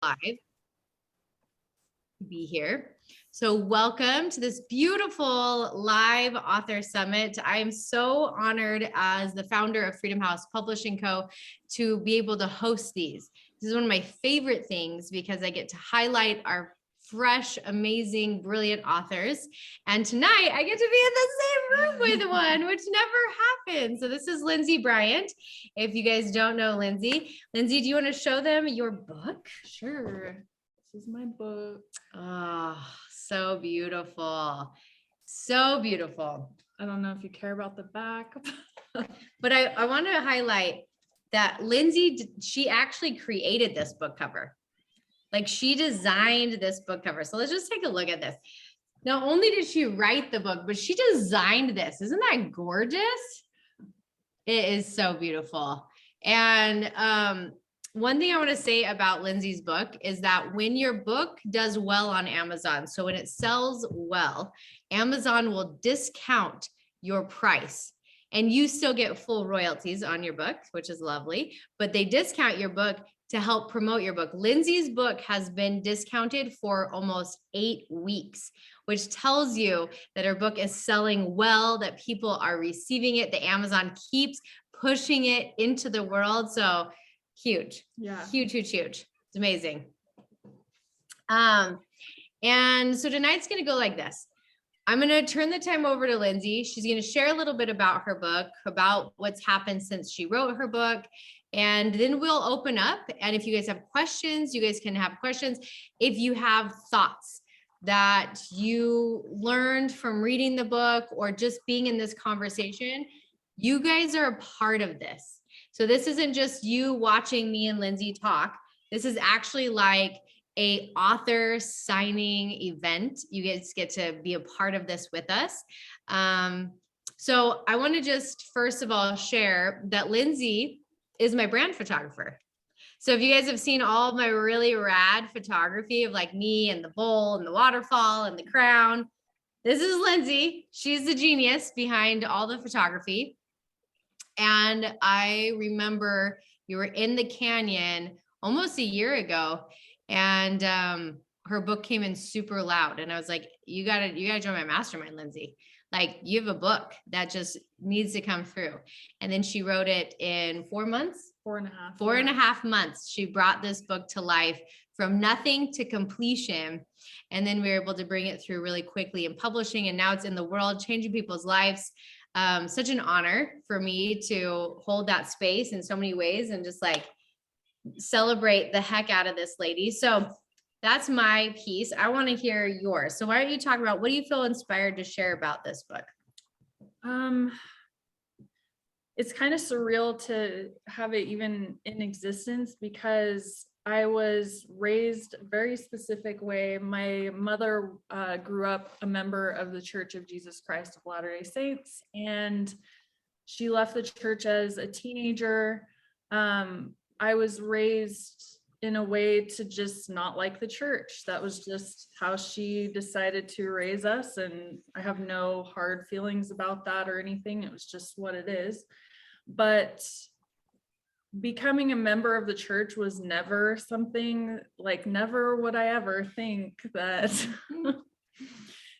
live to be here. So welcome to this beautiful live author summit. I am so honored as the founder of Freedom House Publishing Co. to be able to host these. This is one of my favorite things because I get to highlight our fresh, amazing, brilliant authors. And tonight I get to be in the same room with one, which never happens. So this is Lindsey Bryant. If you guys don't know Lindsey, do you want to show them your book? Sure. This is my book. Oh, so beautiful. So beautiful. I don't know if you care about the back. But I want to highlight that Lindsey, she actually created this book cover. Like she designed this book cover. So let's just take a look at this. Not only did she write the book, but she designed this. Isn't that gorgeous? It is so beautiful. And one thing I want to say about Lindsey's book is that when your book does well on Amazon, so when it sells well, Amazon will discount your price and you still get full royalties on your book, which is lovely, but they discount your book to help promote your book. Lindsey's book has been discounted for almost 8 weeks, which tells you that her book is selling well, that people are receiving it, that Amazon keeps pushing it into the world. So huge, huge. It's amazing. And so tonight's going to go like this. I'm going to turn the time over to Lindsey. She's going to share a little bit about her book, about what's happened since she wrote her book. And then we'll open up. And if you guys have questions, you guys can have questions. If you have thoughts that you learned from reading the book or just being in this conversation, you guys are a part of this. So this isn't just you watching me and Lindsey talk. This is actually like a author signing event. You guys get to be a part of this with us. So I want to just first of all share that Lindsey is my brand photographer. So if you guys have seen all of my really rad photography of like me and the bowl and the waterfall and the crown, this is Lindsey. She's the genius behind all the photography. And I remember you were in the canyon almost a year ago, and her book came in super loud. And I was like, you gotta join my mastermind, Lindsey. Like you have a book that just needs to come through. And then she wrote it in 4 months, 4.5. 4.5 months. She brought this book to life from nothing to completion. And then we were able to bring it through really quickly in publishing. And now it's in the world, changing people's lives. Such an honor for me to hold that space in so many ways and just like celebrate the heck out of this lady. So that's my piece. I want to hear yours. So why don't you talk about, what do you feel inspired to share about this book? It's kind of surreal to have it even in existence because I was raised a very specific way. My mother grew up a member of the Church of Jesus Christ of Latter-day Saints, and she left the church as a teenager. I was raised in a way to just not like the church. That was just how she decided to raise us, and I have no hard feelings about that or anything. It was just what it is. But becoming a member of the church was never something, like never would I ever think that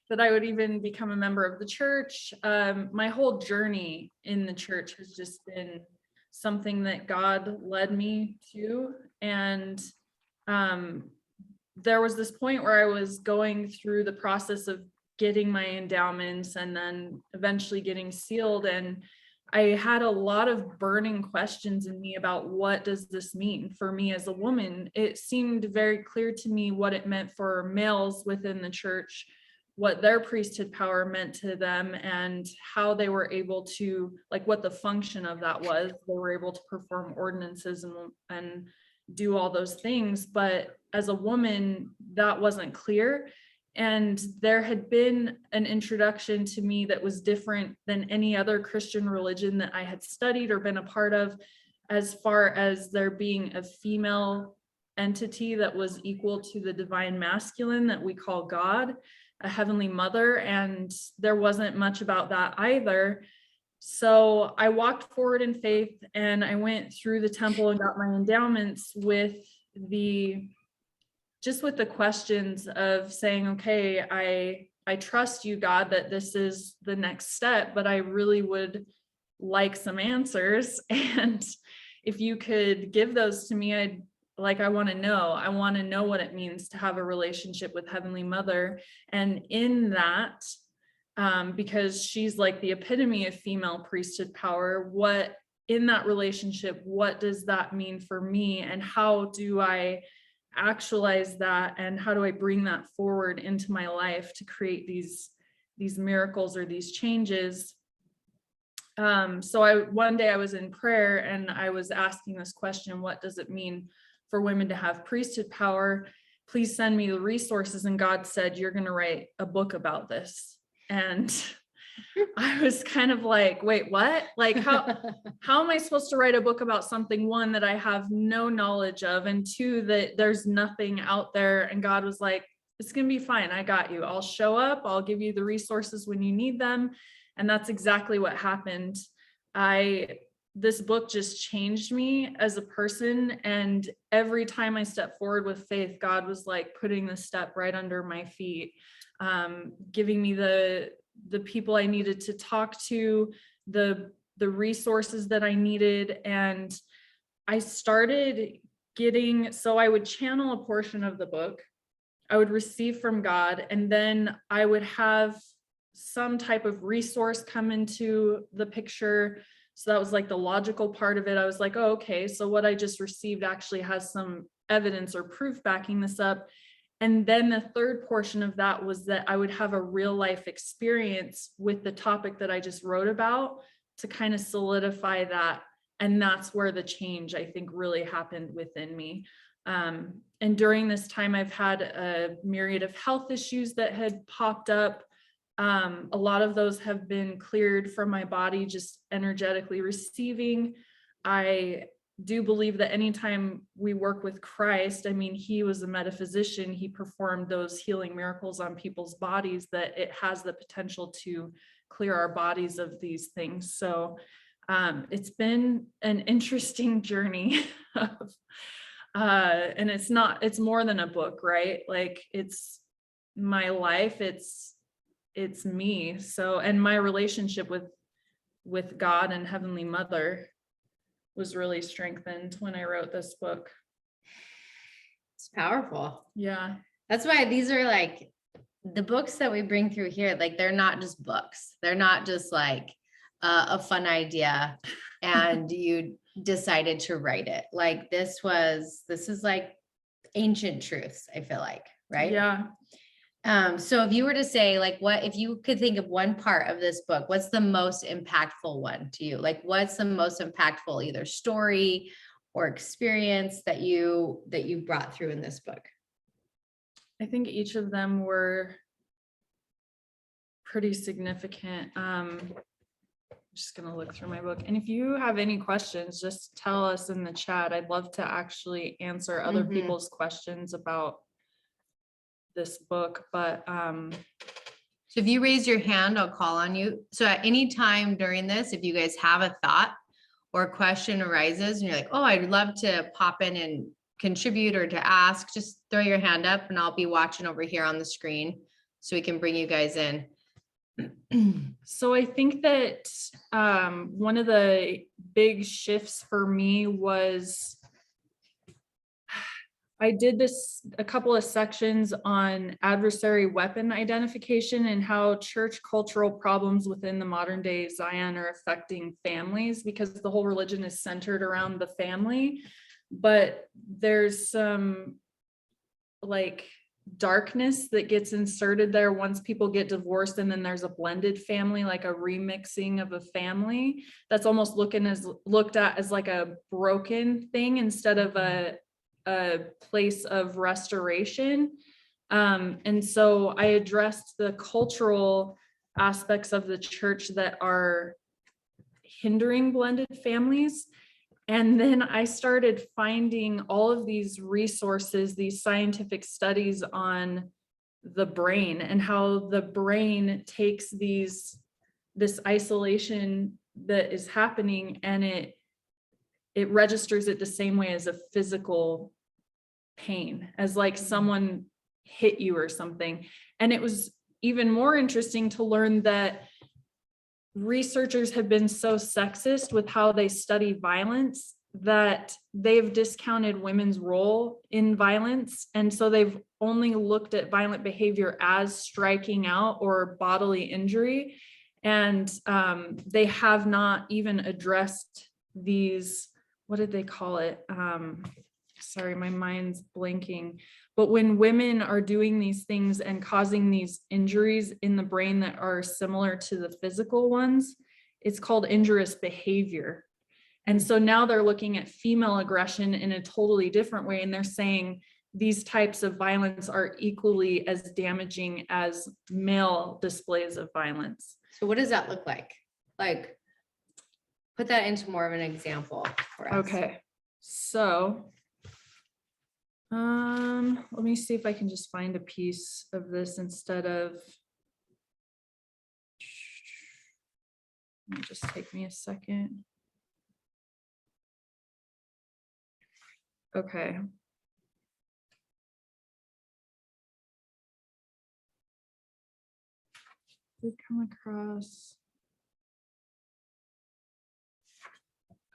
that I would even become a member of the church. My whole journey in the church has just been something that God led me to. And there was this point where I was going through the process of getting my endowments and then eventually getting sealed, and I had a lot of burning questions in me about what does this mean for me as a woman. It seemed very clear to me what it meant for males within the church, what their priesthood power meant to them, and how they were able to, like what the function of that was. They were able to perform ordinances and do all those things. But as a woman, that wasn't clear. And there had been an introduction to me that was different than any other Christian religion that I had studied or been a part of, as far as there being a female entity that was equal to the divine masculine that we call God, a heavenly mother. And there wasn't much about that either. So I walked forward in faith and I went through the temple and got my endowments with the just with the questions of saying, okay, I trust you, God, that this is the next step, but I really would like some answers. And if you could give those to me, I want to know. I want to know what it means to have a relationship with Heavenly Mother. And in that, because she's like the epitome of female priesthood power, what in that relationship, what does that mean for me? And how do I actualize that? And how do I bring that forward into my life to create these miracles or these changes? So one day I was in prayer and I was asking this question, what does it mean for women to have priesthood power? Please send me the resources. And God said, you're going to write a book about this. And I was kind of like, wait, what? Like, how am I supposed to write a book about something, one, that I have no knowledge of, and two, that there's nothing out there? And God was like, it's going to be fine. I got you. I'll show up. I'll give you the resources when you need them. And that's exactly what happened. This book just changed me as a person. And every time I stepped forward with faith, God was like putting the step right under my feet, giving me the people I needed to talk to, the resources that I needed. And I started so I would channel a portion of the book, I would receive from God, and then I would have some type of resource come into the picture. So that was like the logical part of it. I was like, oh, okay, so what I just received actually has some evidence or proof backing this up. And then the third portion of that was that I would have a real life experience with the topic that I just wrote about to kind of solidify that. And that's where the change, I think, really happened within me. And during this time, I've had a myriad of health issues that had popped up. A lot of those have been cleared from my body, just energetically receiving. I do believe that anytime we work with Christ, I mean, he was a metaphysician, he performed those healing miracles on people's bodies, that it has the potential to clear our bodies of these things. So it's been an interesting journey of, and it's more than a book, right? Like, it's my life, it's me. So, and my relationship with God and Heavenly Mother was really strengthened when I wrote this book. It's powerful. Yeah. That's why these are like the books that we bring through here. Like, they're not just books. They're not just like a fun idea and you decided to write it. Like, this is like ancient truths, I feel like, right? Yeah. So if you were to say, like, what, if you could think of one part of this book, what's the most impactful one to you? Like, what's the most impactful either story or experience that you brought through in this book? I think each of them were pretty significant. I'm just going to look through my book. And if you have any questions, just tell us in the chat. I'd love to actually answer other people's questions about this book. But so if you raise your hand, I'll call on you. So at any time during this, if you guys have a thought or a question arises and you're like, oh, I'd love to pop in and contribute or to ask, just throw your hand up and I'll be watching over here on the screen so we can bring you guys in. So I think that one of the big shifts for me was I did a couple of sections on adversary weapon identification and how church cultural problems within the modern day Zion are affecting families, because the whole religion is centered around the family. But there's some like darkness that gets inserted there once people get divorced, and then there's a blended family, like a remixing of a family that's almost looked at as like a broken thing instead of a place of restoration. And so I addressed the cultural aspects of the church that are hindering blended families. And then I started finding all of these resources, these scientific studies on the brain and how the brain takes this isolation that is happening, and it registers it the same way as a physical pain, as like someone hit you or something. And it was even more interesting to learn that researchers have been so sexist with how they study violence that they've discounted women's role in violence. And so they've only looked at violent behavior as striking out or bodily injury. And they have not even addressed these, what did they call it? Sorry, my mind's blanking. But when women are doing these things and causing these injuries in the brain that are similar to the physical ones, it's called injurious behavior. And so now they're looking at female aggression in a totally different way. And they're saying these types of violence are equally as damaging as male displays of violence. So what does that look like? Like, put that into more of an example for us. Okay, so let me see if I can just find a piece of this instead of, it'll just take me a second. Okay. Did come across.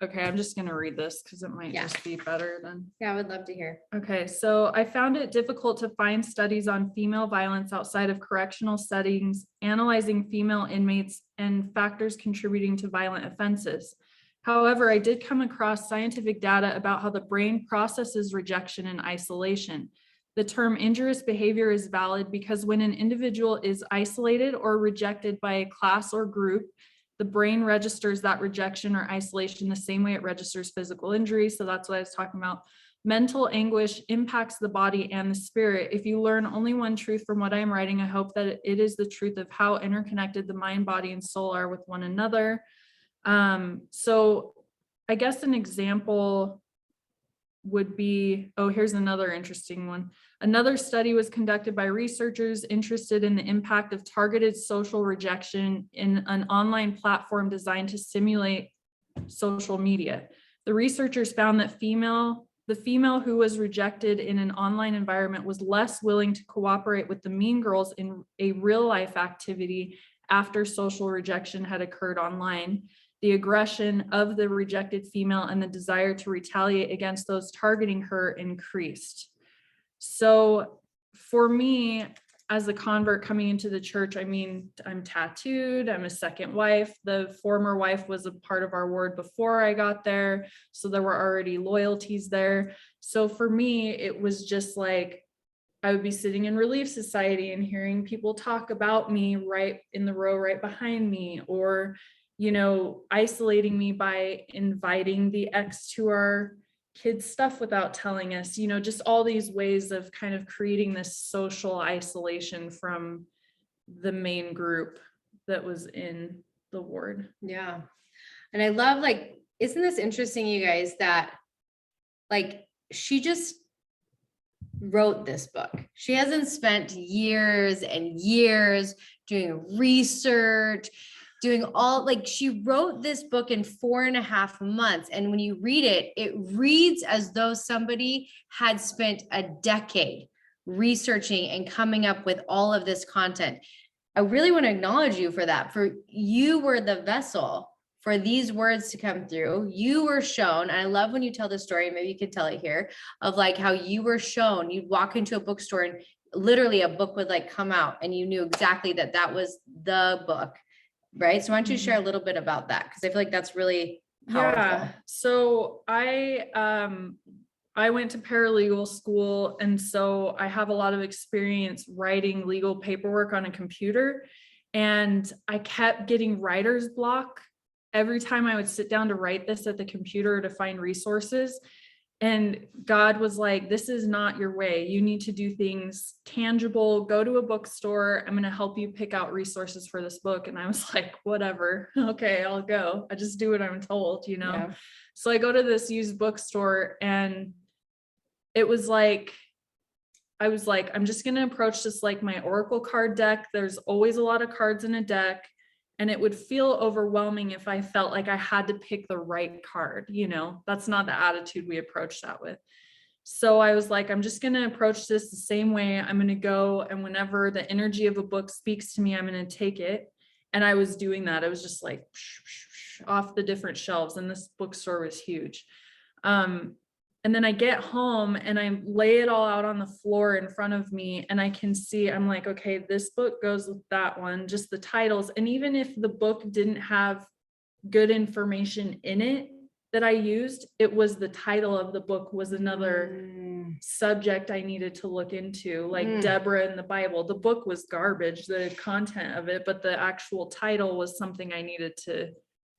Okay, I'm just gonna read this because it might just be better than. Yeah, I would love to hear. Okay, so I found it difficult to find studies on female violence outside of correctional settings, analyzing female inmates and factors contributing to violent offenses. However, I did come across scientific data about how the brain processes rejection and isolation. The term injurious behavior is valid because when an individual is isolated or rejected by a class or group, the brain registers that rejection or isolation the same way it registers physical injury. So that's what I was talking about. Mental anguish impacts the body and the spirit. If you learn only one truth from what I am writing, I hope that it is the truth of how interconnected the mind, body, and soul are with one another. So I guess an example would be, oh, here's another interesting one. Another study was conducted by researchers interested in the impact of targeted social rejection in an online platform designed to simulate social media. The researchers found that the female who was rejected in an online environment was less willing to cooperate with the mean girls in a real life activity after social rejection had occurred online. The aggression of the rejected female and the desire to retaliate against those targeting her increased. So for me, as a convert coming into the church, I mean, I'm tattooed, I'm a second wife. The former wife was a part of our ward before I got there. So there were already loyalties there. So for me, it was just like, I would be sitting in Relief Society and hearing people talk about me right in the row right behind me, or you know, isolating me by inviting the ex to our kids' stuff without telling us, you know, just all these ways of kind of creating this social isolation from the main group that was in the ward. Yeah. And I love, like, isn't this interesting, you guys, that like she just wrote this book. She hasn't spent years and years doing research, doing all, like, she wrote this book in 4.5 months. And when you read it, it reads as though somebody had spent a decade researching and coming up with all of this content. I really want to acknowledge you for that. For you were the vessel for these words to come through. You were shown, and I love when you tell the story, maybe you could tell it here, of like how you were shown, you'd walk into a bookstore and literally a book would like come out and you knew exactly that that was the book. Right. So why don't you share a little bit about that? Because I feel like that's really powerful. Yeah. So I went to paralegal school, and so I have a lot of experience writing legal paperwork on a computer, and I kept getting writer's block every time I would sit down to write this at the computer to find resources. And God was like, this is not your way. You need to do things tangible. Go to a bookstore. I'm going to help you pick out resources for this book. And I was like, whatever. Okay, I'll go. I just do what I'm told, you know? Yeah. So I go to this used bookstore, and it was like, I was like, I'm just going to approach this like my Oracle card deck. There's always a lot of cards in a deck. And it would feel overwhelming if I felt like I had to pick the right card, you know, that's not the attitude we approach that with. So I was like, I'm just going to approach this the same way. I'm going to go, and whenever the energy of a book speaks to me, I'm going to take it. And I was doing that. I was just like off the different shelves, and this bookstore was huge. And then I get home and I lay it all out on the floor in front of me, and I can see, I'm like, okay, this book goes with that one, just the titles. And even if the book didn't have good information in it that I used, it was the title of the book was another subject I needed to look into, like Deborah in the Bible. The book was garbage, the content of it, but the actual title was something I needed to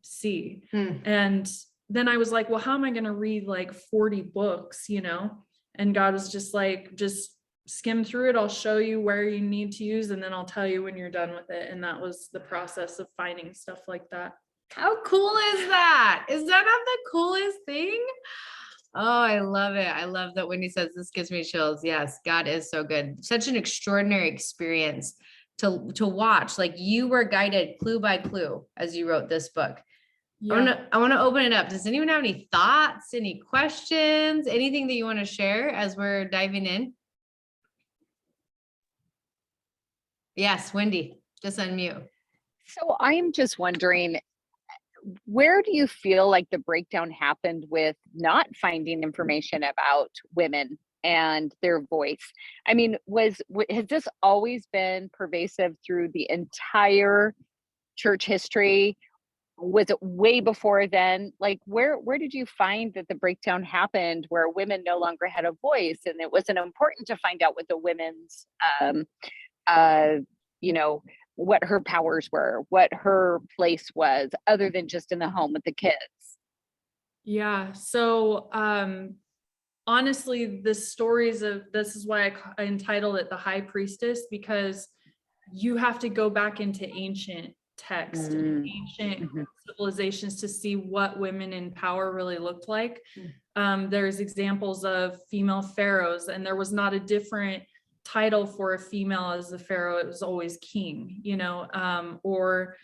see. And then I was like, well, how am I going to read like 40 books, you know? And God was just like, just skim through it. I'll show you where you need to use, and then I'll tell you when you're done with it. And that was the process of finding stuff like that. How cool is that? Is that not the coolest thing? Oh, I love it. I love that Wendy says this gives me chills. Yes, God is so good. Such an extraordinary experience to watch. Like, you were guided clue by clue as you wrote this book. Yeah. I want to open it up. Does anyone have any thoughts, any questions, anything that you want to share as we're diving in? Yes, Wendy, just unmute. So I'm just wondering, where do you feel like the breakdown happened with not finding information about women and their voice? I mean, has this always been pervasive through the entire church history? Was it way before then? Like, where did you find that the breakdown happened where women no longer had a voice, and it wasn't important to find out what the women's you know, what her powers were, what her place was, other than just in the home with the kids? Yeah. So, honestly, the stories of this is why I entitled it The High Priestess, because you have to go back into ancient text and ancient civilizations to see what women in power really looked like. There's examples of female pharaohs, and there was not a different title for a female as a pharaoh. It was always king, you know. Or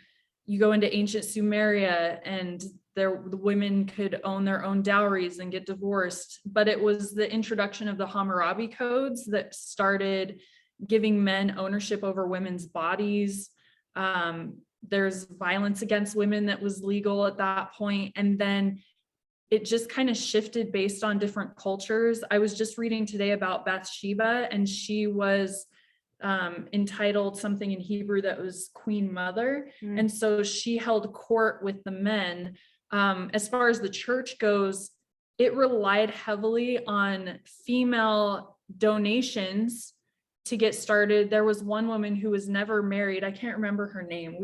you go into ancient Sumeria, and the women could own their own dowries and get divorced. But it was the introduction of the Hammurabi codes that started giving men ownership over women's bodies. There's violence against women that was legal at that point. And then it just kind of shifted based on different cultures. I was just reading today about Bathsheba, and she was entitled something in Hebrew that was Queen Mother. And so she held court with the men. As far as the church goes, it relied heavily on female donations to get started. There was one woman who was never married. I can't remember her name.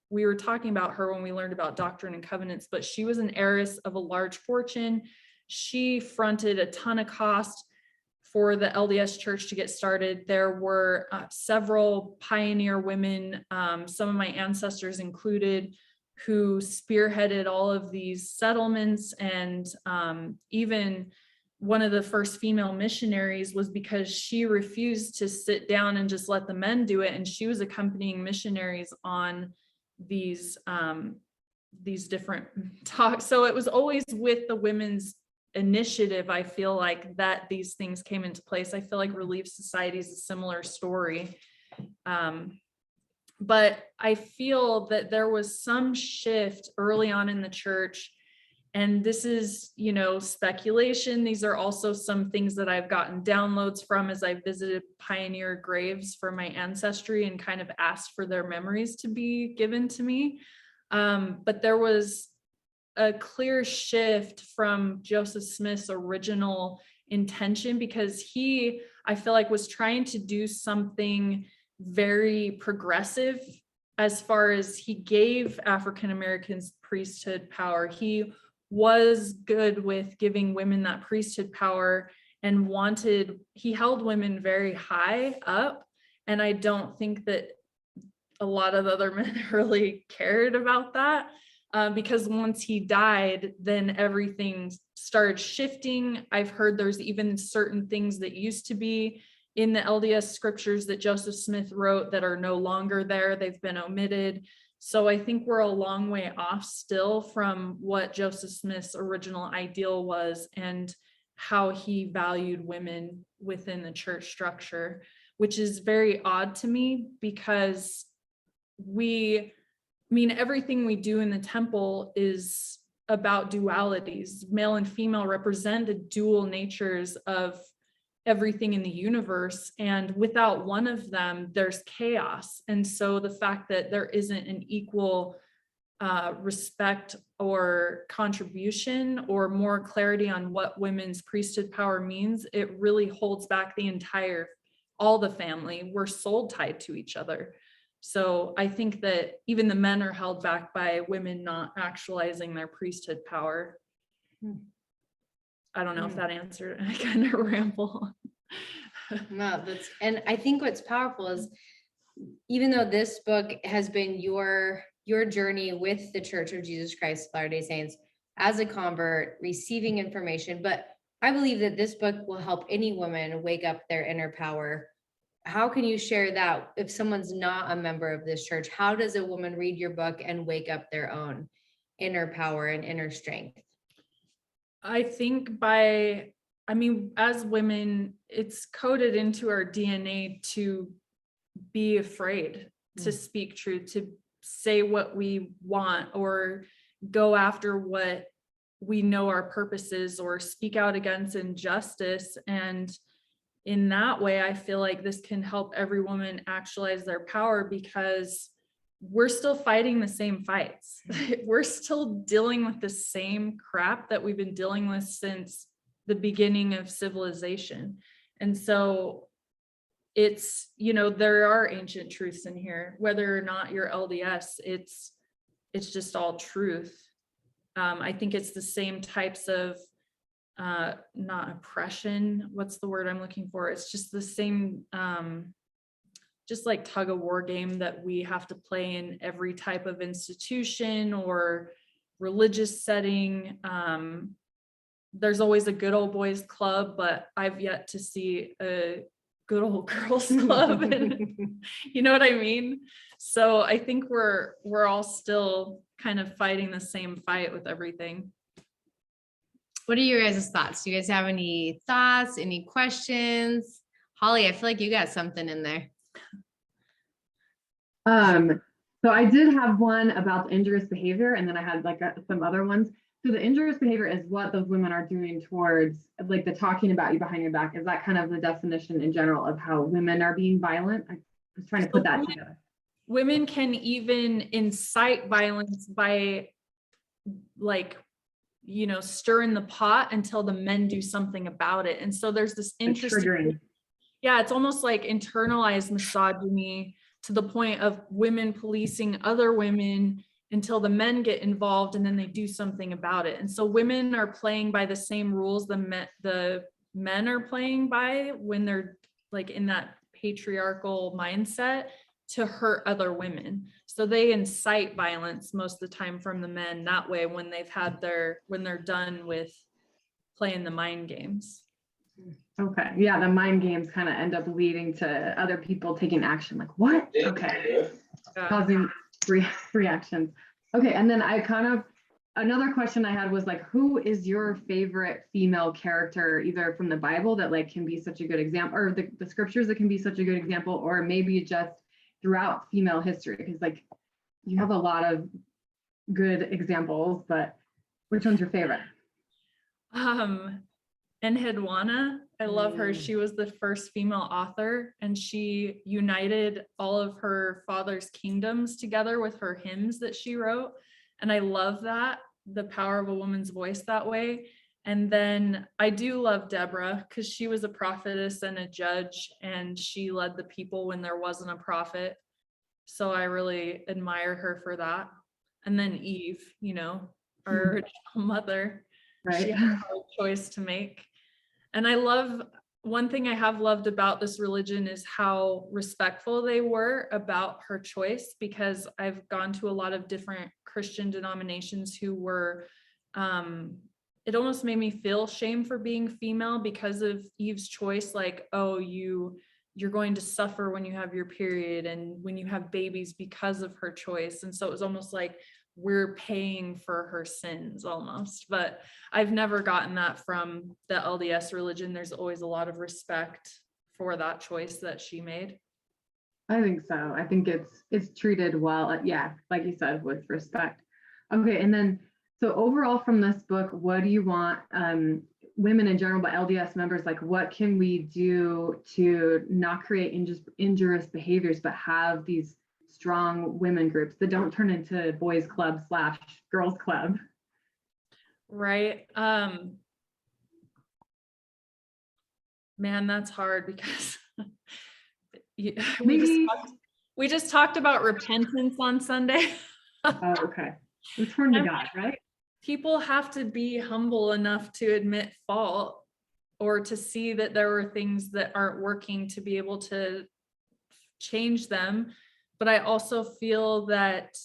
We were talking about her when we learned about Doctrine and Covenants, but she was an heiress of a large fortune. She fronted a ton of cost for the LDS church to get started. There were several pioneer women, some of my ancestors included, who spearheaded all of these settlements. And even one of the first female missionaries was because she refused to sit down and just let the men do it. And she was accompanying missionaries on these different talks. So it was always with the women's initiative, I feel like, that these things came into place. I feel like Relief Society is a similar story. But I feel that there was some shift early on in the church. And this is, you know, speculation. These are also some things that I've gotten downloads from as I visited pioneer graves for my ancestry and kind of asked for their memories to be given to me. But there was a clear shift from Joseph Smith's original intention, because he, I feel like, was trying to do something very progressive as far as he gave African Americans priesthood power. He was good with giving women that priesthood power and he held women very high up. And I don't think that a lot of other men really cared about that, because once he died, then everything started shifting. I've heard there's even certain things that used to be in the LDS scriptures that Joseph Smith wrote that are no longer there. They've been omitted. So I think we're a long way off still from what Joseph Smith's original ideal was, and how he valued women within the church structure, which is very odd to me because everything we do in the temple is about dualities. Male and female represent the dual natures of everything in the universe, and without one of them, there's chaos. And so the fact that there isn't an equal respect or contribution or more clarity on what women's priesthood power means, it really holds back all the family. We're soul tied to each other. So I think that even the men are held back by women not actualizing their priesthood power. I don't know if that answered. I kind of ramble. No, and I think what's powerful is, even though this book has been your journey with the Church of Jesus Christ of Latter-day Saints as a convert, receiving information, but I believe that this book will help any woman wake up their inner power. How can you share that if someone's not a member of this church? How does a woman read your book and wake up their own inner power and inner strength? I think as women, it's coded into our DNA to be afraid to speak truth, to say what we want, or go after what we know our purpose is, or speak out against injustice. And in that way, I feel like this can help every woman actualize their power, because we're still fighting the same fights. We're still dealing with the same crap that we've been dealing with since the beginning of civilization. And so it's, there are ancient truths in here, whether or not you're LDS, it's just all truth. I think it's the same types of not oppression. What's the word I'm looking for? It's just the same, just like tug of war game that we have to play in every type of institution or religious setting. There's always a good old boys club, but I've yet to see a good old girls club. And, you know what I mean? So I think we're all still kind of fighting the same fight with everything. What are your guys' thoughts? Do you guys have any thoughts, any questions? Holly, I feel like you got something in there. So I did have one about the injurious behavior, and then I had some other ones. So the injurious behavior is what those women are doing towards, like, the talking about you behind your back. Is that kind of the definition in general of how women are being violent? I was trying to put that together. Women can even incite violence by, stirring the pot until the men do something about it. And so there's this interesting, it's almost like internalized misogyny, to the point of women policing other women until the men get involved and then they do something about it. And so women are playing by the same rules the men are playing by when they're like in that patriarchal mindset to hurt other women. So they incite violence most of the time from the men that way, when they're done with playing the mind games. Okay. Yeah. The mind games kind of end up leading to other people taking action. Like, what? Okay. Causing reactions. Okay. And then another question I had was like, who is your favorite female character, either from the Bible that can be such a good example, or the scriptures that can be such a good example, or maybe just throughout female history? Because you have a lot of good examples, but which one's your favorite? Enheduanna, I love her. She was the first female author, and she united all of her father's kingdoms together with her hymns that she wrote. And I love that, the power of a woman's voice that way. And then I do love Deborah, because she was a prophetess and a judge, and she led the people when there wasn't a prophet. So I really admire her for that. And then Eve, our original mother, right? She had a hard choice to make. And one thing I have loved about this religion is how respectful they were about her choice, because I've gone to a lot of different Christian denominations who were, it almost made me feel shame for being female because of Eve's choice. Like, oh, you're going to suffer when you have your period and when you have babies because of her choice. And so it was almost like, we're paying for her sins almost. But I've never gotten that from the LDS religion. There's always a lot of respect for that choice that she made. I think so. I think it's treated well. Yeah, like you said, with respect. Okay, and then so overall from this book, what do you want women in general, but LDS members, like what can we do to not create injurious behaviors, but have these strong women groups that don't turn into boys club / girls club? Right. Man, that's hard because we just talked about repentance on Sunday. Oh, okay. Return to God, right? People have to be humble enough to admit fault or to see that there were things that aren't working to be able to change them. But I also feel that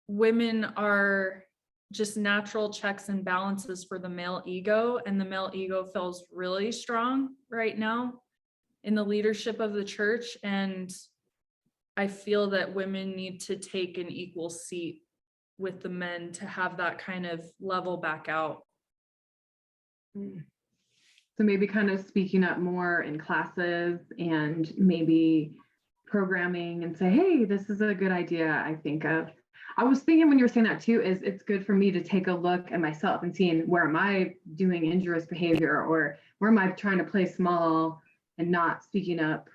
women are just natural checks and balances for the male ego, and the male ego feels really strong right now in the leadership of the church. And I feel that women need to take an equal seat with the men to have that kind of level back out. So maybe kind of speaking up more in classes and maybe programming and say, hey, this is a good idea. I was thinking when you were saying that too, is it's good for me to take a look at myself and seeing where am I doing injurious behavior, or where am I trying to play small and not speaking up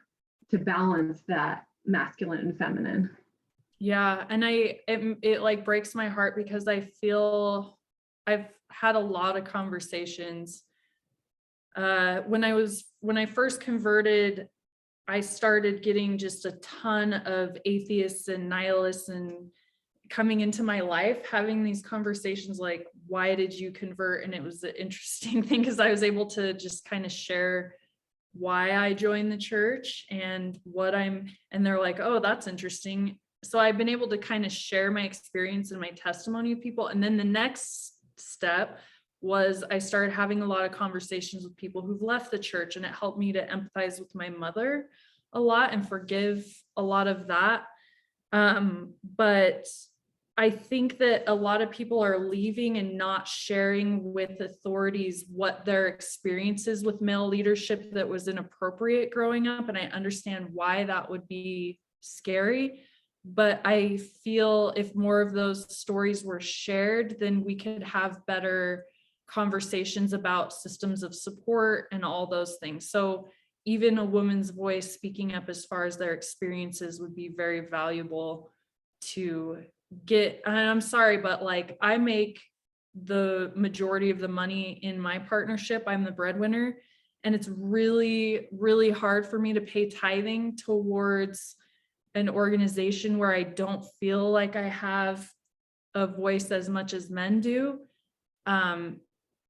to balance that masculine and feminine. Yeah. And it like breaks my heart because I feel I've had a lot of conversations. When I first converted, I started getting just a ton of atheists and nihilists and coming into my life, having these conversations like, why did you convert? And it was an interesting thing because I was able to just kind of share why I joined the church and and they're like, oh, that's interesting. So I've been able to kind of share my experience and my testimony with people. And then the next step was I started having a lot of conversations with people who've left the church, and it helped me to empathize with my mother a lot and forgive a lot of that. But I think that a lot of people are leaving and not sharing with authorities what their experiences with male leadership that was inappropriate growing up. And I understand why that would be scary. But I feel if more of those stories were shared, then we could have better conversations about systems of support and all those things. So even a woman's voice speaking up as far as their experiences would be very valuable to get. And I'm sorry, but like I make the majority of the money in my partnership. I'm the breadwinner, and it's really, really hard for me to pay tithing towards an organization where I don't feel like I have a voice as much as men do.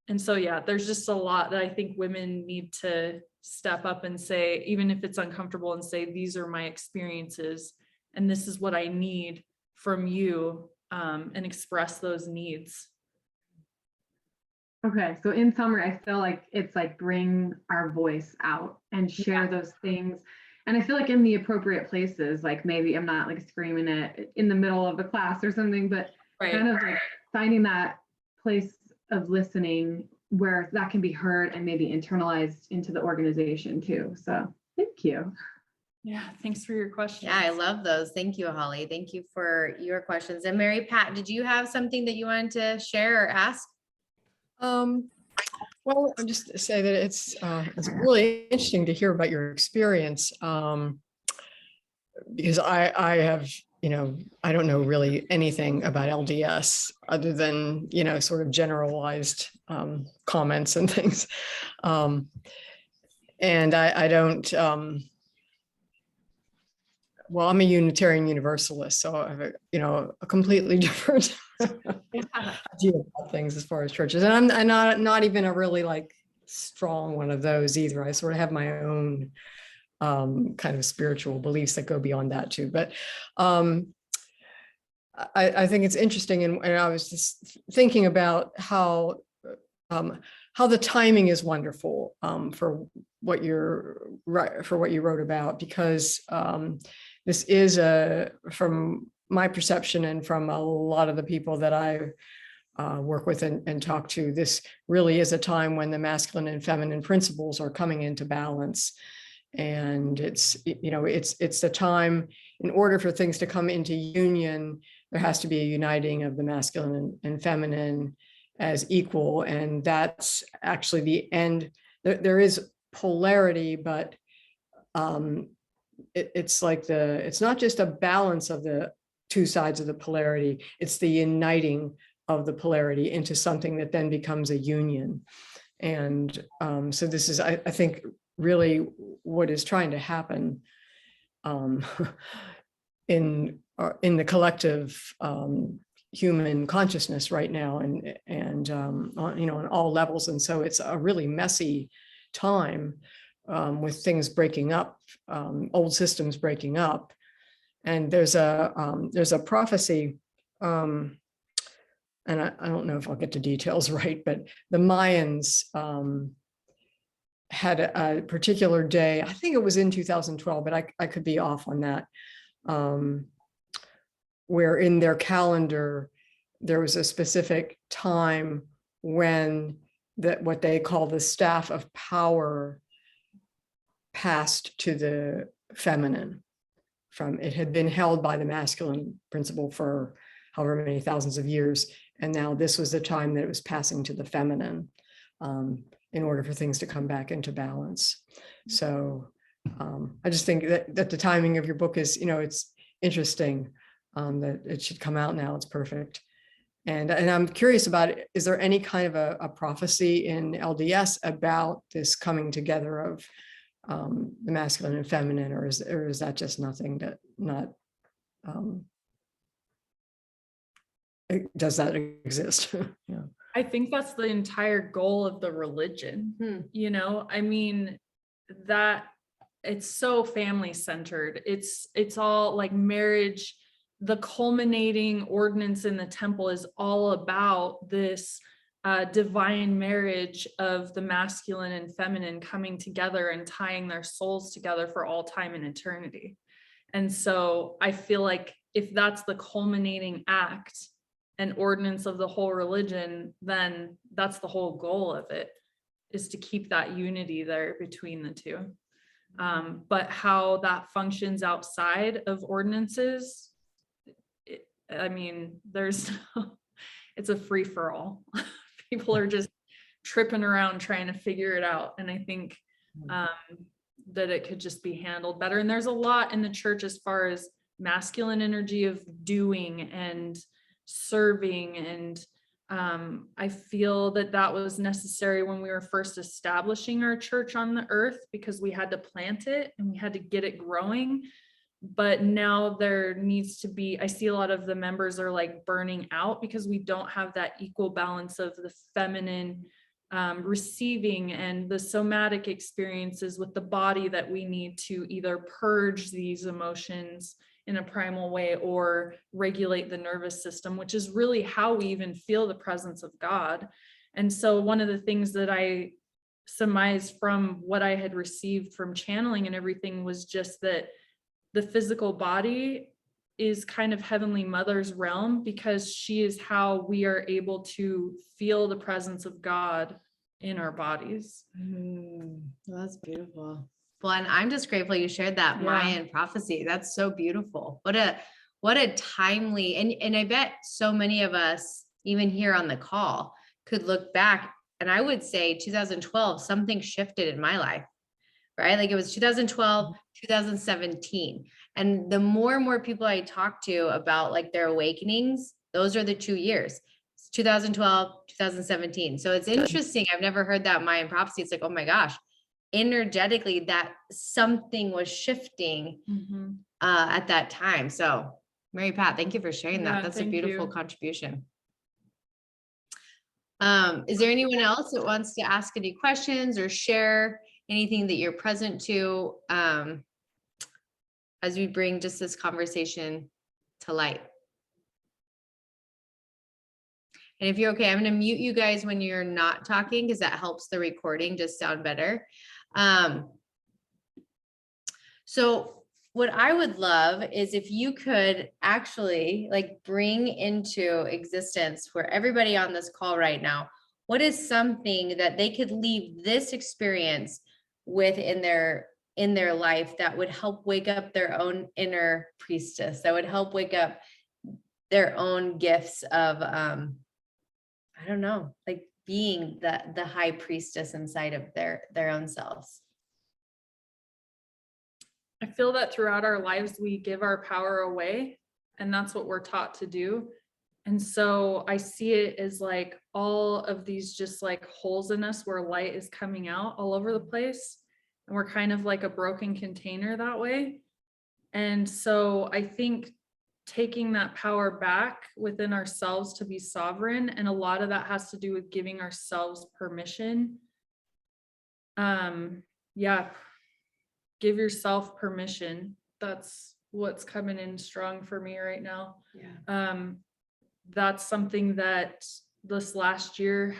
And so, yeah, there's just a lot that I think women need to step up and say, even if it's uncomfortable, and say, these are my experiences and this is what I need from you, and express those needs. Okay, so in summary, I feel like it's like bring our voice out and share those things. And I feel like in the appropriate places, like maybe I'm not like screaming it in the middle of the class or something, but kind of like finding that place of listening where that can be heard and maybe internalized into the organization too. So thank you. Yeah, thanks for your question. Yeah, I love those. Thank you, Holly. Thank you for your questions. And Mary Pat, did you have something that you wanted to share or ask? Well, I'll just say that it's really interesting to hear about your experience, because I have, I don't know really anything about LDS other than, sort of generalized comments and things. And I don't, well, I'm a Unitarian Universalist, so I have a completely different view about things as far as churches. And I'm not even a really like strong one of those either. I sort of have my own kind of spiritual beliefs that go beyond that too. But I think it's interesting, and I was just thinking about how the timing is wonderful for what you wrote about, because this is from my perception and from a lot of the people that I work with and talk to, this really is a time when the masculine and feminine principles are coming into balance. And it's the time, in order for things to come into union, there has to be a uniting of the masculine and feminine as equal. And that's actually the end. There is polarity, but it's not just a balance of the two sides of the polarity, it's the uniting of the polarity into something that then becomes a union. And so this is, I think, really what is trying to happen in the collective human consciousness right now, and on all levels. And so it's a really messy time with things breaking up, old systems breaking up. And there's a prophecy, and I don't know if I'll get the details right, but the Mayans had a particular day, I think it was in 2012, but I could be off on that, where in their calendar, there was a specific time when what they call the staff of power passed to the feminine. It had been held by the masculine principle for however many thousands of years. And now this was the time that it was passing to the feminine in order for things to come back into balance. So I just think that the timing of your book is, it's interesting that it should come out now. It's perfect. And I'm curious about it. Is there any kind of a prophecy in LDS about this coming together of the masculine and feminine, or is that just nothing does that exist? Yeah. I think that's the entire goal of the religion. I mean, that it's so family centered. It's all like marriage. The culminating ordinance in the temple is all about this divine marriage of the masculine and feminine coming together and tying their souls together for all time and eternity. And so I feel like if that's the culminating act and ordinance of the whole religion, then that's the whole goal of it, is to keep that unity there between the two. But how that functions outside of ordinances, it's a free for all. People are just tripping around trying to figure it out. And I think that it could just be handled better. And there's a lot in the church as far as masculine energy of doing and serving. And I feel that was necessary when we were first establishing our church on the earth, because we had to plant it and we had to get it growing. But now there needs to be, I see a lot of the members are like burning out because we don't have that equal balance of the feminine receiving and the somatic experiences with the body that we need to either purge these emotions in a primal way or regulate the nervous system, which is really how we even feel the presence of God. And so one of the things that I surmised from what I had received from channeling and everything was just that the physical body is kind of Heavenly Mother's realm, because she is how we are able to feel the presence of God in our bodies. That's beautiful. Well, and I'm just grateful you shared that Mayan prophecy. That's so beautiful. What a timely, and I bet so many of us, even here on the call, could look back, and I would say 2012, something shifted in my life, right? Like it was 2012, 2017. And the more and more people I talk to about like their awakenings, those are the 2 years, 2012, 2017. So it's interesting. I've never heard that Mayan prophecy. It's like, oh my gosh, energetically that something was shifting at that time. So Mary Pat, thank you for sharing that. That's a beautiful contribution. Is there anyone else that wants to ask any questions or share anything that you're present to as we bring just this conversation to light? And if you're okay, I'm going to mute you guys when you're not talking, because that helps the recording just sound better. So what I would love is if you could actually like bring into existence for everybody on this call right now, what is something that they could leave this experience with in their life that would help wake up their own inner priestess, that would help wake up their own gifts of, I don't know, like being the high priestess inside of their own selves. I feel that throughout our lives, we give our power away, and that's what we're taught to do. And so I see it as like all of these just like holes in us where light is coming out all over the place. And we're kind of like a broken container that way. And so I think taking that power back within ourselves to be sovereign, and a lot of that has to do with giving ourselves permission. Yeah. Give yourself permission. That's what's coming in strong for me right now. Yeah. That's something that this last year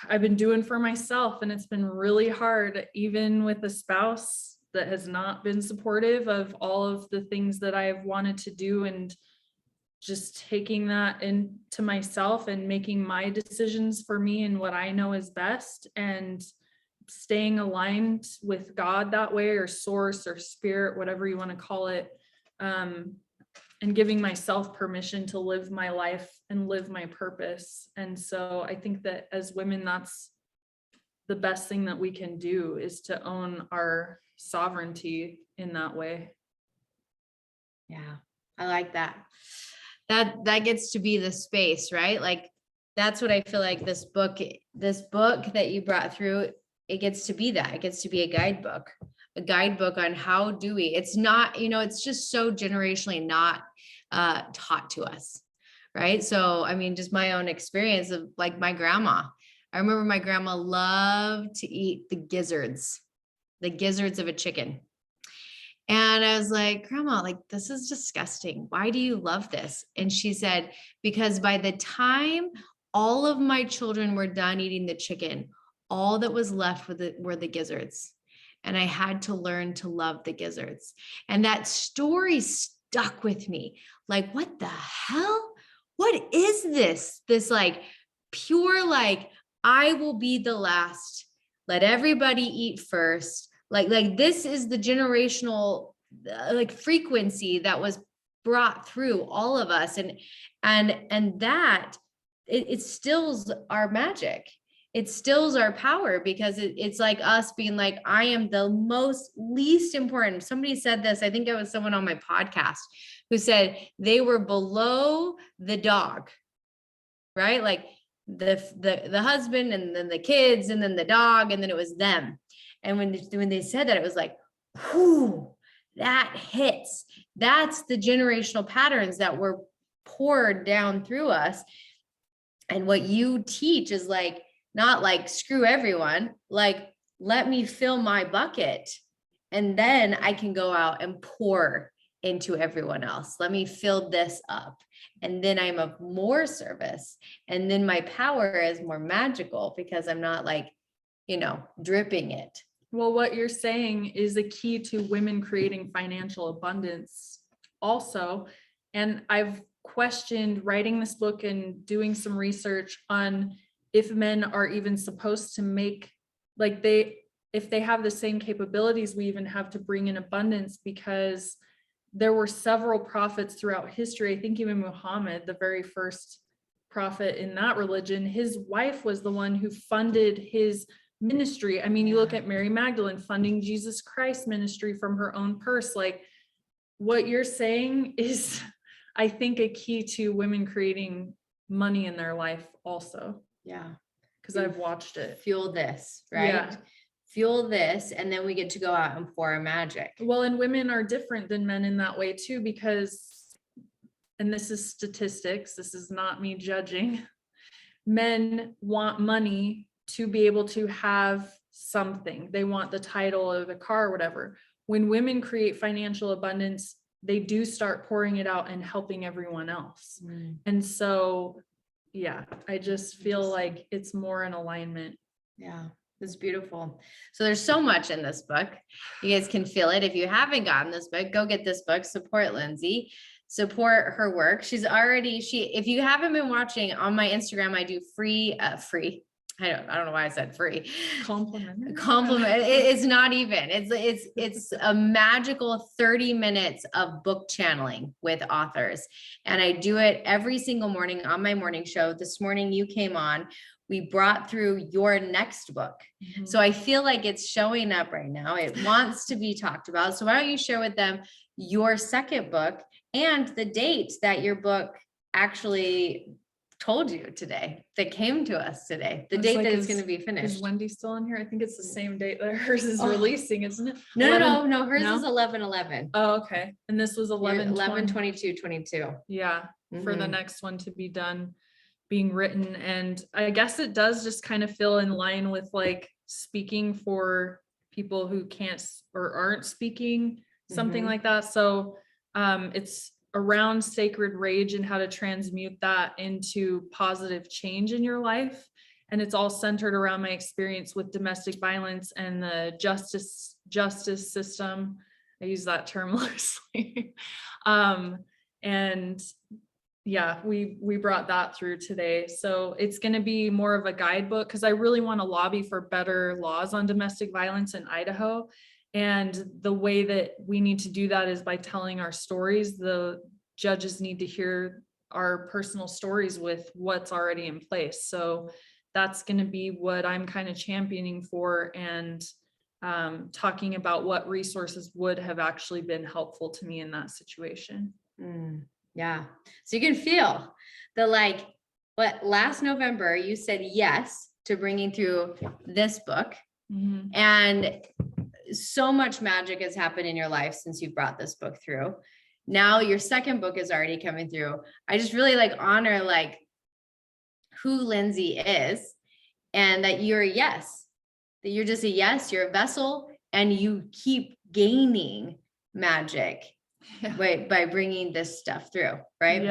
I've been doing for myself, and it's been really hard, even with a spouse that has not been supportive of all of the things that I've wanted to do, and just taking that into myself and making my decisions for me and what I know is best, and staying aligned with God that way, or source or spirit, whatever you want to call it, and giving myself permission to live my life and live my purpose. And so I think that as women, that's the best thing that we can do, is to own our sovereignty in that way. Yeah, I like that. That gets to be the space, right? Like that's what I feel like this book that you brought through, it gets to be that. It gets to be a guidebook on how do we, it's not, it's just so generationally not taught to us, right? So, I mean, just my own experience of like my grandma. I remember my grandma loved to eat the gizzards of a chicken. And I was like, Grandma, like, this is disgusting. Why do you love this? And she said, because by the time all of my children were done eating the chicken, all that was left were the gizzards. And I had to learn to love the gizzards. And that story stuck with me. Like, what the hell? What is this? This like pure, like, I will be the last. Let everybody eat first. Like this is the generational like frequency that was brought through all of us. And that it stills our magic. It stills our power, because it's like us being like, I am the least important. Somebody said this, I think it was someone on my podcast who said they were below the dog, right? Like the husband, and then the kids, and then the dog, and then it was them. And when they said that, it was like, whoo, that hits. That's the generational patterns that were poured down through us. And what you teach is like, not like screw everyone, like let me fill my bucket, and then I can go out and pour into everyone else. Let me fill this up, and then I'm of more service, and then my power is more magical because I'm not like, dripping it. Well, what you're saying is a key to women creating financial abundance also. And I've questioned writing this book and doing some research on if men are even supposed to make, like if they have the same capabilities we even have to bring in abundance, because there were several prophets throughout history. I think even Muhammad, the very first prophet in that religion, his wife was the one who funded his ministry. I mean, you look at Mary Magdalene funding Jesus Christ ministry from her own purse. Like what you're saying is, I think, a key to women creating money in their life also. Yeah. Because I've watched it. Fuel this, right? Yeah. Fuel this, and then we get to go out and pour our magic. Well, and women are different than men in that way too, because, and this is statistics, this is not me judging, men want money to be able to have something. They want the title or the car or whatever. When women create financial abundance, they do start pouring it out and helping everyone else. And so, yeah, I just feel like it's more in alignment. Yeah. It's beautiful. So there's so much in this book. You guys can feel it. If you haven't gotten this book, go get this book. Support Lindsey. Support her work. If you haven't been watching on my Instagram, I do free. I don't know why I said free. Compliment. It's not even. It's a magical 30 minutes of book channeling with authors. And I do it every single morning on my morning show. This morning you came on. We brought through your next book. Mhm. So I feel like it's showing up right now. It wants to be talked about. So why don't you share with them your second book and the date that your book actually told you today, that came to us today, the It's date like, that it's is- going to be Is finished. Wendy still in here? I think it's the same date that hers is Oh. releasing, isn't it? No, 11 no, hers no? is 11/11. Oh, okay. And this was 11, 22. Yeah, for the Mhm. next one to be done, being written. And I guess it does just kind of feel in line with like speaking for people who can't or aren't speaking, something Mhm. like that. So it's around sacred rage and how to transmute that into positive change in your life. And it's all centered around my experience with domestic violence and the justice system. I use that term loosely. And yeah, we brought that through today. So it's going to be more of a guidebook because I really want to lobby for better laws on domestic violence in Idaho. And the way that we need to do that is by telling our stories. The judges need to hear our personal stories with what's already in place. So that's going to be what I'm kind of championing for, and talking about what resources would have actually been helpful to me in that situation. Yeah. So you can feel the last November you said yes to bringing through this book, and so much magic has happened in your life since you've brought this book through. Now your second book is already coming through. I just really honor who Lindsey is, and that you're a yes, that you're just a yes, you're a vessel, and you keep gaining magic by bringing this stuff through, right?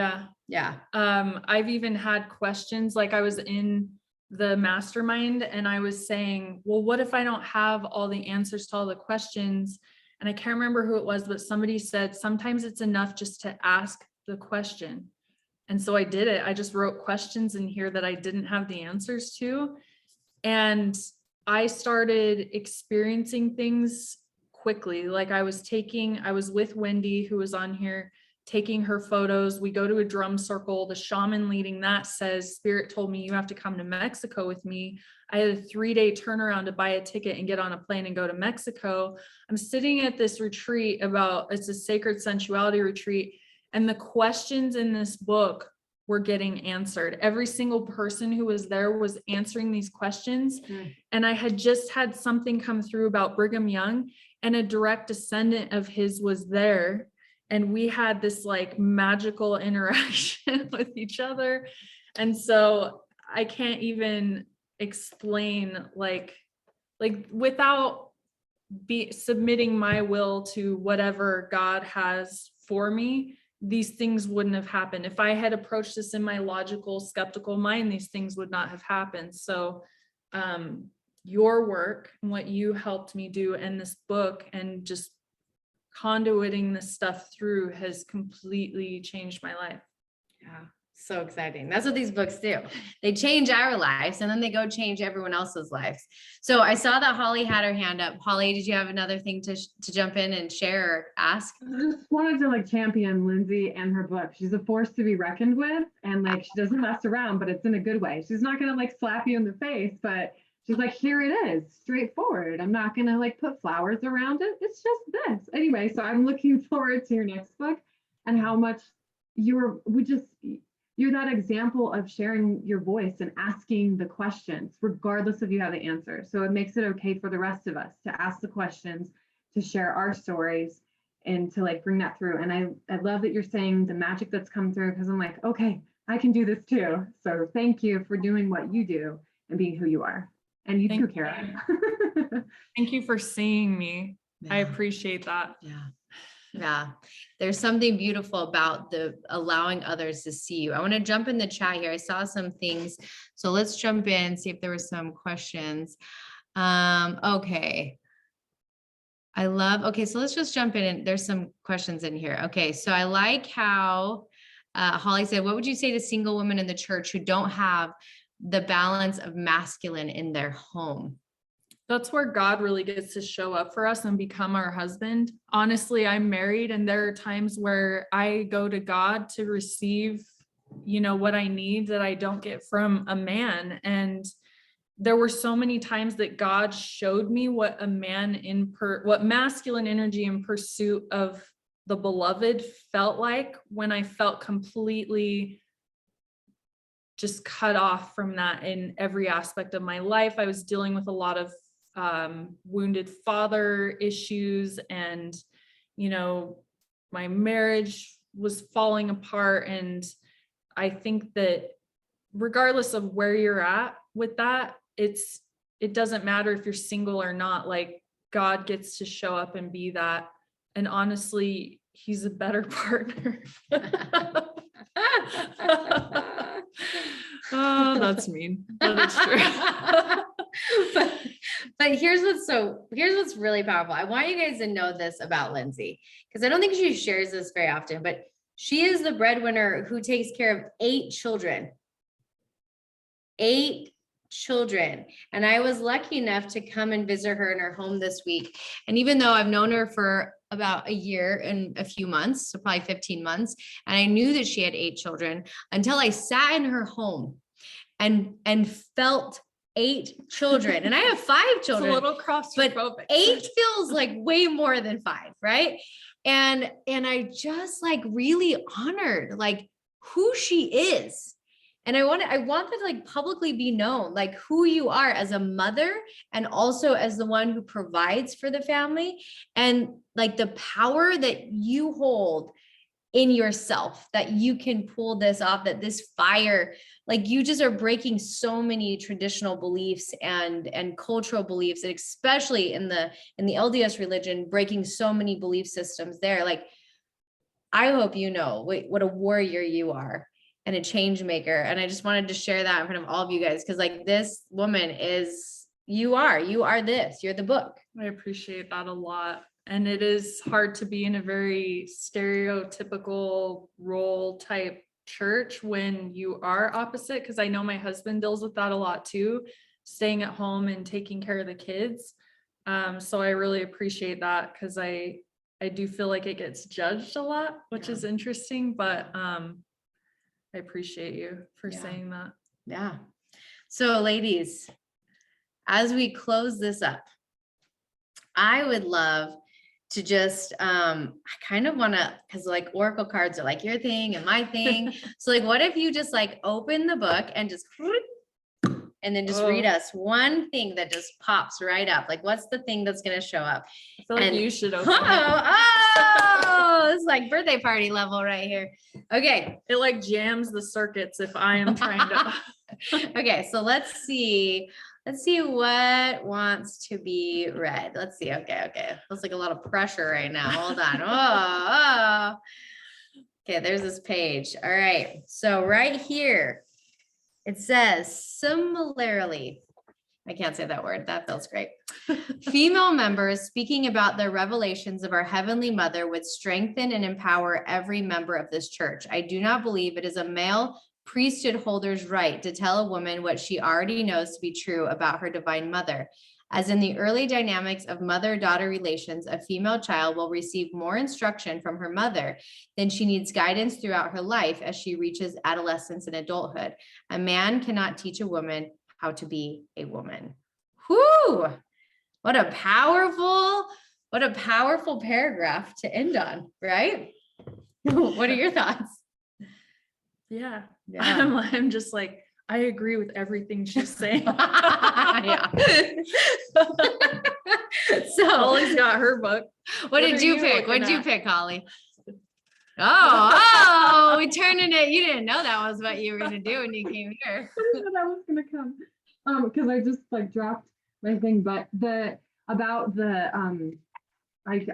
Yeah. I've even had questions, like I was in the mastermind and I was saying, well, what if I don't have all the answers to all the questions? And I can't remember who it was, but somebody said, sometimes it's enough just to ask the question. And so I did it. I just wrote questions in here that I didn't have the answers to. And I started experiencing things quickly. Like I was with Wendy, who was on here, taking her photos. We go to a drum circle. The shaman leading that says, Spirit told me you have to come to Mexico with me. I had a 3-day turnaround to buy a ticket and get on a plane and go to Mexico. I'm sitting at this retreat it's a sacred sensuality retreat. And the questions in this book were getting answered. Every single person who was there was answering these questions. And I had just had something come through about Brigham Young, and a direct descendant of his was there. And we had this magical interaction with each other. And so I can't even explain without submitting my will to whatever God has for me, these things wouldn't have happened. If I had approached this in my logical, skeptical mind, these things would not have happened. So your work and what you helped me do in this book and just conduiting this stuff through has completely changed my life. Yeah. So exciting. That's what these books do. They change our lives and then they go change everyone else's lives. So I saw that Holly had her hand up. Holly, did you have another thing to jump in and share or ask? I just wanted to champion Lindsey and her book. She's a force to be reckoned with, and she doesn't mess around, but it's in a good way. She's not gonna slap you in the face, but she's here it is, straightforward. I'm not gonna put flowers around it. It's just this. Anyway, so I'm looking forward to your next book and how much you're that example of sharing your voice and asking the questions, regardless if you have the answer. So it makes it okay for the rest of us to ask the questions, to share our stories, and to bring that through. And I love that you're saying the magic that's come through, because I'm okay, I can do this too. So thank you for doing what you do and being who you are. And you too, Kara. Thank you for seeing me. Yeah. I appreciate that. Yeah. There's something beautiful about allowing others to see you. I want to jump in the chat here. I saw some things. So let's jump in, see if there were some questions. Okay. Okay, so let's just jump in and there's some questions in here. Okay, so I like how Holly said, what would you say to single women in the church who don't have the balance of masculine in their home? That's where God really gets to show up for us and become our husband. Honestly, I'm married, and there are times where I go to God to receive, what I need that I don't get from a man. And there were so many times that God showed me what a man what masculine energy in pursuit of the beloved felt like, when I felt completely just cut off from that in every aspect of my life. I was dealing with a lot of wounded father issues, and my marriage was falling apart. And I think that regardless of where you're at with that, it doesn't matter if you're single or not. Like, God gets to show up and be that. And honestly, he's a better partner. Oh, that's mean, but it's true. But here's what's really powerful. I want you guys to know this about Lindsey, because I don't think she shares this very often, but she is the breadwinner who takes care of 8 children. 8 children. And I was lucky enough to come and visit her in her home this week. And even though I've known her for about a year and a few months, so probably 15 months, and I knew that she had 8 children until I sat in her home and felt 8 children. And I have 5 children. It's a little claustrophobic. 8 feels like way more than 5, right? And I just like really honored like who she is. And I want that to like publicly be known, like who you are as a mother and also as the one who provides for the family, and like the power that you hold in yourself, that you can pull this off, that this fire, like you just are breaking so many traditional beliefs and cultural beliefs, and especially in the LDS religion, breaking so many belief systems there. Like, I hope you know what a warrior you are and a change maker. And I just wanted to share that in front of all of you guys, because like this woman is, you are this, you're the book. I appreciate that a lot. And it is hard to be in a very stereotypical role type church when you are opposite, because I know my husband deals with that a lot too, staying at home and taking care of the kids. So I really appreciate that, because I do feel like it gets judged a lot, which is interesting, but I appreciate you for saying that. Yeah. So ladies, as we close this up, I would love to just, I kind of want to, because like oracle cards are like your thing and my thing. So like, what if you just like open the book and just, and then just read us one thing that just pops right up. Like, what's the thing that's going to show up? I feel like you should open it. Oh, it's like birthday party level right here. Okay. It like jams the circuits if I am trying to. Okay, so let's see what wants to be read. Let's see. Okay. Feels like a lot of pressure right now. Hold on. Oh. Okay, there's this page. All right. So right here, it says similarly, I can't say that word. That feels great. Female members speaking about the revelations of our Heavenly Mother would strengthen and empower every member of this church. I do not believe it is a male priesthood holder's right to tell a woman what she already knows to be true about her divine mother. As in the early dynamics of mother-daughter relations, a female child will receive more instruction from her mother than she needs guidance throughout her life as she reaches adolescence and adulthood. A man cannot teach a woman how to be a woman. Whoo! What a powerful paragraph to end on, right? What are your thoughts? Yeah. I'm just like, I agree with everything she's saying. Yeah. So Holly's got her book. What did you pick? What did you pick, Holly? Oh, we turning it. You didn't know that was what you were gonna do when you came here. I didn't know that was gonna come. Because I just like dropped my thing, but I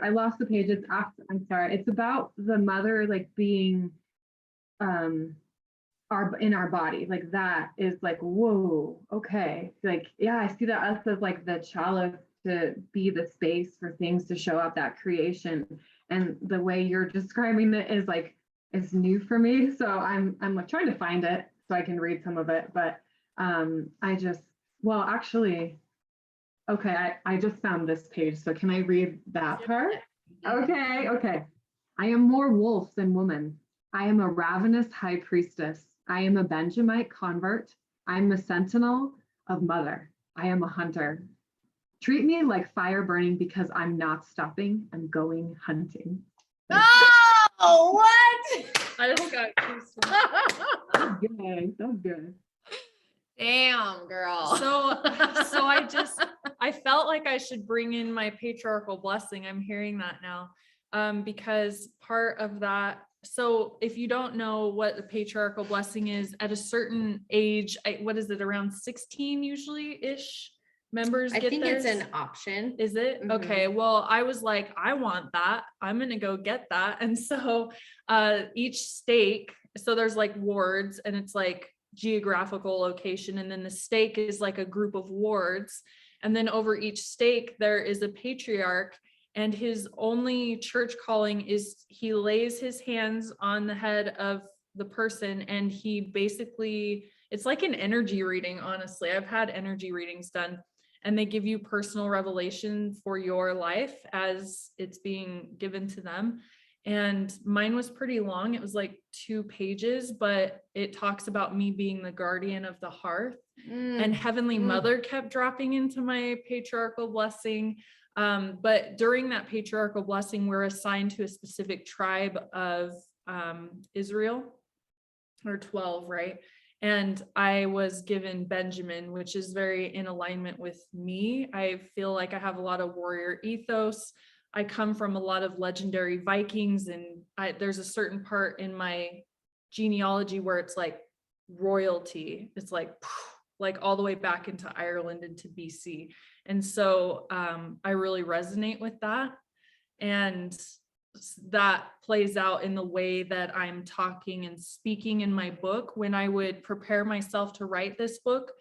lost the page. I'm sorry. It's about the mother like being our in our body. Like that is like, whoa, okay. Like, yeah, I see that us as like the chalice to be the space for things to show up, that creation. And the way you're describing it is like, it's new for me. So I'm like trying to find it so I can read some of it. But I just, well, actually, okay, I just found this page. So can I read that part? Okay, okay. I am more wolf than woman. I am a ravenous high priestess. I am a Benjamite convert. I am a sentinel of mother. I am a hunter. Treat me like fire burning because I'm not stopping. I'm going hunting. Oh, what? I just got That's good. That's good. Damn, girl. So I felt like I should bring in my patriarchal blessing. I'm hearing that now. Because part of that, so if you don't know what the patriarchal blessing is, at a certain age, what is it, around 16 usually ish members I get think theirs? it's an option. Is it? Mhm. Okay. Well, I was like, I want that. I'm going to go get that. And so each stake, so there's like wards and it's like geographical location. And then the stake is like a group of wards. And then over each stake, there is a patriarch. And his only church calling is he lays his hands on the head of the person. And he basically, it's like an energy reading, honestly. I've had energy readings done. And they give you personal revelation for your life as it's being given to them. And mine was pretty long. It was like 2 pages, but it talks about me being the guardian of the hearth. And Heavenly Mother kept dropping into my patriarchal blessing. But during that patriarchal blessing, we're assigned to a specific tribe of Israel, or 12, right? And I was given Benjamin, which is very in alignment with me. I feel like I have a lot of warrior ethos. I come from a lot of legendary Vikings, and there's a certain part in my genealogy where it's like royalty. It's like all the way back into Ireland, into BC. And so I really resonate with that. And that plays out in the way that I'm talking and speaking in my book. When I would prepare myself to write this book,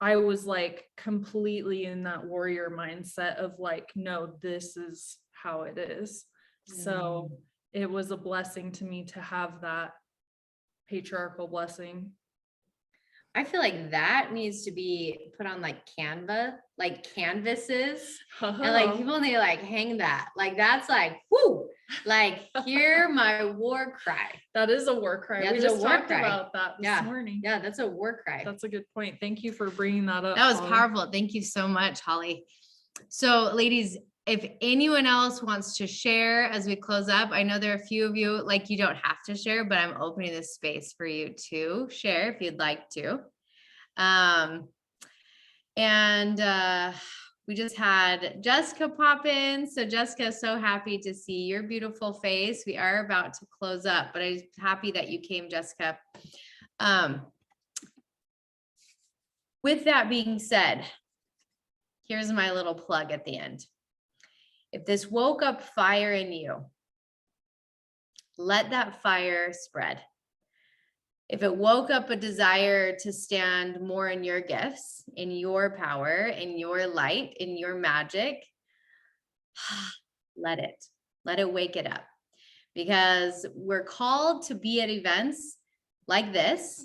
I was like completely in that warrior mindset of like, no, this is how it is. So it was a blessing to me to have that patriarchal blessing. I feel like that needs to be put on like Canva, like canvases, and like people need to like hang that. Like that's like, whoo, like hear my war cry. That is a war cry. Yeah, We it's a just war talked cry. about that this morning. Yeah, that's a war cry. That's a good point. Thank you for bringing that up. That was Holly. powerful. Thank you so much, Holly. So ladies, if anyone else wants to share as we close up, I know there are a few of you, like you don't have to share, but I'm opening this space for you to share if you'd like to. We just had Jessica pop in. So Jessica, so happy to see your beautiful face. We are about to close up, but I'm happy that you came, Jessica. With that being said, here's my little plug at the end. If this woke up fire in you, let that fire spread. If it woke up a desire to stand more in your gifts, in your power, in your light, in your magic, let it wake it up. Because we're called to be at events like this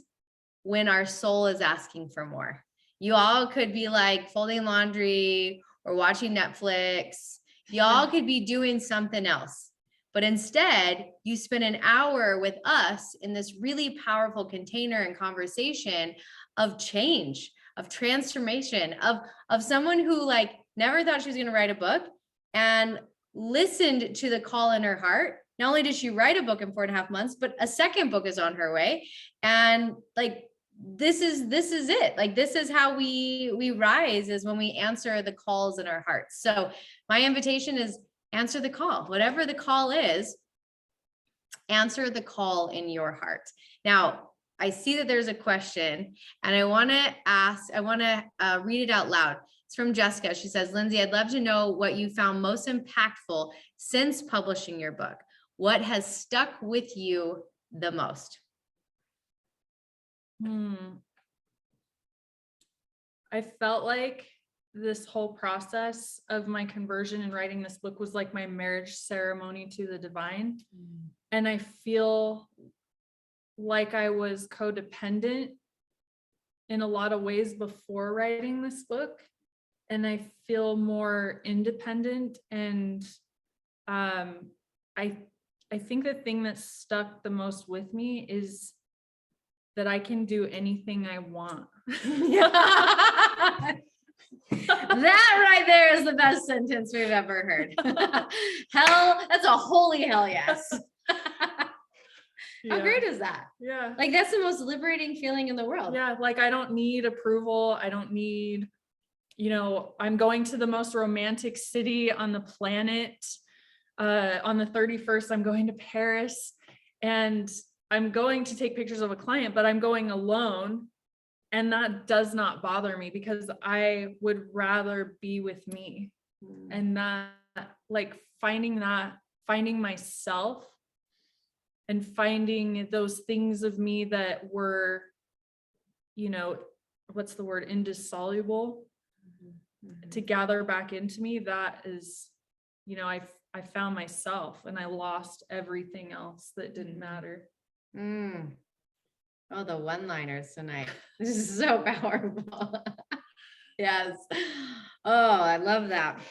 when our soul is asking for more. You all could be like folding laundry or watching Netflix. Y'all could be doing something else. But instead, you spend an hour with us in this really powerful container and conversation of change, of transformation, of someone who like never thought she was going to write a book and listened to the call in her heart. Not only did she write a book in 4.5 months, but a second book is on her way. And like, this is it. Like, this is how we rise, is when we answer the calls in our hearts. So my invitation is, answer the call. Whatever the call is, answer the call in your heart. Now, I see that there's a question, and I want to read it out loud. It's from Jessica. She says, Lindsey, I'd love to know what you found most impactful since publishing your book. What has stuck with you the most? I felt like this whole process of my conversion and writing this book was like my marriage ceremony to the divine. And I feel like I was codependent in a lot of ways before writing this book. And I feel more independent. And I think the thing that stuck the most with me is that I can do anything I want. That right there is the best sentence we've ever heard. Hell, that's a holy hell yes. How great is that? Yeah. Like, that's the most liberating feeling in the world. Yeah. Like, I don't need approval. I don't need, I'm going to the most romantic city on the planet. On the 31st, I'm going to Paris, and I'm going to take pictures of a client, but I'm going alone. And that does not bother me because I would rather be with me. And that, like, finding myself and finding those things of me that were, what's the word, indissoluble, to gather back into me. That is, I found myself, and I lost everything else that didn't matter. Oh, the one-liners tonight. This is so powerful. Yes. Oh, I love that.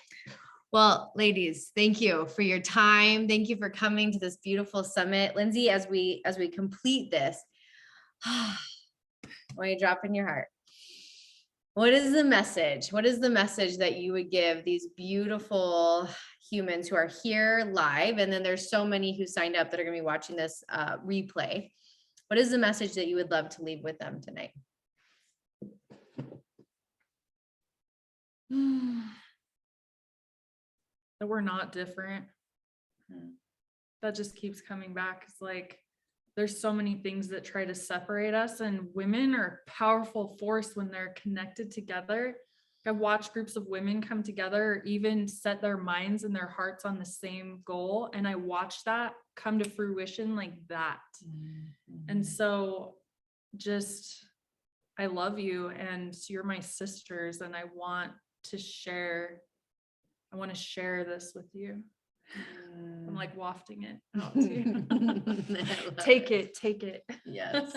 Well, ladies, thank you for your time. Thank you for coming to this beautiful summit. Lindsey, as we complete this, when you drop in your heart, what is the message? What is the message that you would give these beautiful humans who are here live? And then there's so many who signed up that are going to be watching this replay. What is the message that you would love to leave with them tonight? That we're not different. That just keeps coming back. It's like, there's so many things that try to separate us, and women are a powerful force when they're connected together. I've watched groups of women come together, or even set their minds and their hearts on the same goal. And I watched that come to fruition like that. And so I love you, and you're my sisters, and I want to share this with you. I'm like wafting it out to you. Take it. Yes.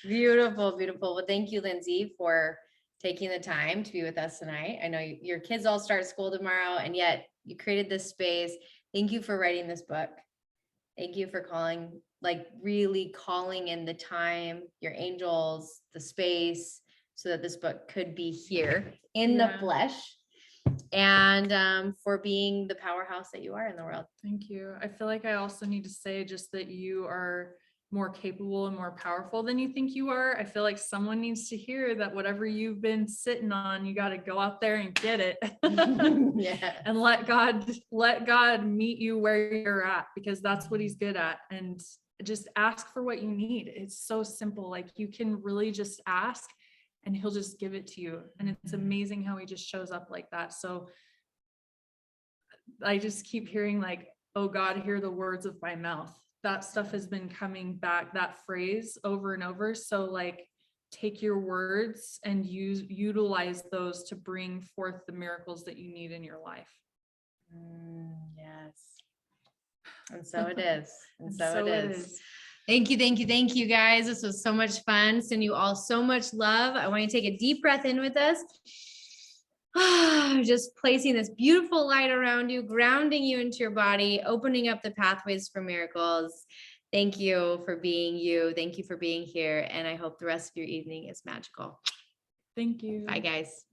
Beautiful, beautiful. Well, thank you, Lindsey, for taking the time to be with us tonight. I know your kids all start school tomorrow, and yet you created this space. Thank you for writing this book. Thank you for really calling in the time, your angels, the space, so that this book could be here in the flesh. And for being the powerhouse that you are in the world. Thank you. I feel like I also need to say just that you are more capable and more powerful than you think you are. I feel like someone needs to hear that whatever you've been sitting on, you got to go out there and get it. Yeah. And let God meet you where you're at, because that's what he's good at. And just ask for what you need. It's so simple. Like, you can really just ask, and he'll just give it to you. And it's amazing how he just shows up like that. So I just keep hearing, like, oh God, hear the words of my mouth. That stuff has been coming back, that phrase, over and over. So, like, take your words and utilize those to bring forth the miracles that you need in your life. Yes. And so it is. And so it is. is. Thank you, guys. This was so much fun. Send you all so much love. I want you to take a deep breath in with us. Just placing this beautiful light around you, grounding you into your body, opening up the pathways for miracles. Thank you for being you. Thank you for being here. And I hope the rest of your evening is magical. Thank you. Bye, guys.